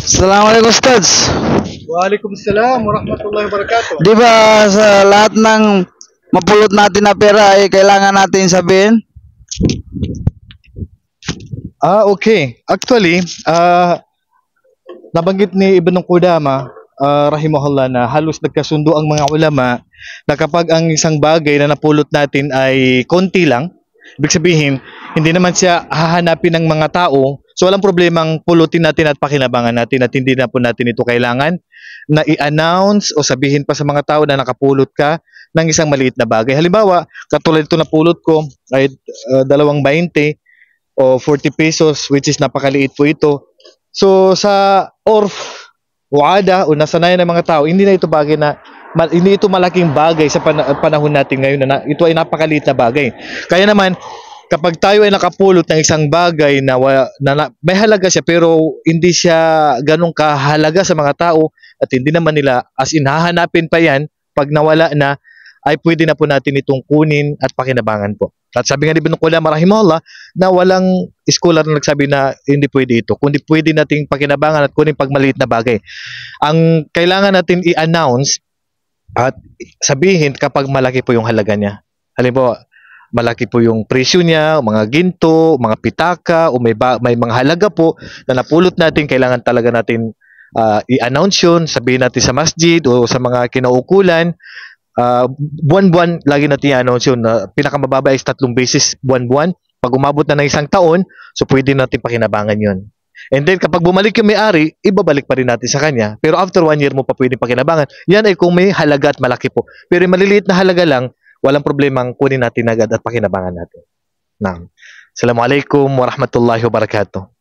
Assalamualaikum Ustaz. Waalaikumsalam warahmatullahi wabarakatuh. Di ba sa lahat ng mapulot natin na pera ay kailangan natin sabihin? Okay. Actually, nabanggit ni Ibn Qudama, rahimahullah, na halos nagkasundo ang mga ulama na kapag ang isang bagay na napulot natin ay konti lang, ibig sabihin, hindi naman siya hahanapin ng mga tao, so walang problemang pulutin natin at pakinabangan natin at hindi na po natin ito kailangan na i-announce o sabihin pa sa mga tao na nakapulot ka ng isang maliit na bagay. Halimbawa, katulad ito na pulot ko ay 2.20 o 40 pesos, which is napakaliit po ito. So sa orf o ada o nasanayan ng mga tao, hindi na ito bagay na hindi ito malaking bagay sa panahon natin ngayon na ito ay napakaliit na bagay. Kaya naman kapag tayo ay nakapulot ng isang bagay na may halaga siya pero hindi siya ganong kahalaga sa mga tao at hindi naman nila as in hahanapin pa yan pag nawala na, ay pwede na po natin itong kunin at pakinabangan po. At sabi nga ni Ibn Qudamah rahimahullah na walang scholar na nagsabi na hindi pwede ito, kundi pwede nating pakinabangan at kunin pag maliit na bagay. Ang kailangan natin i-announce at sabihin kapag malaki po yung halaga niya. Halimbawa, malaki po yung presyo niya, mga ginto, mga pitaka, o may mga halaga po na napulot natin, kailangan talaga natin i-announce yun, sabihin natin sa masjid o sa mga kinaukulan. Buwan-buwan lagi natin i-announce yun. Pinakamababa is 3 beses buwan-buwan. Pag umabot na ng 1 taon, so pwede natin pakinabangan yun. And then kapag bumalik yung may-ari, ibabalik pa rin natin sa kanya. Pero after 1 year mo pa pwede pakinabangan. Yan ay kung may halaga at malaki po. Pero yung maliliit na halaga lang, walang problemang kunin natin agad at pakinabangan natin. Assalamualaikum warahmatullahi wabarakatuh.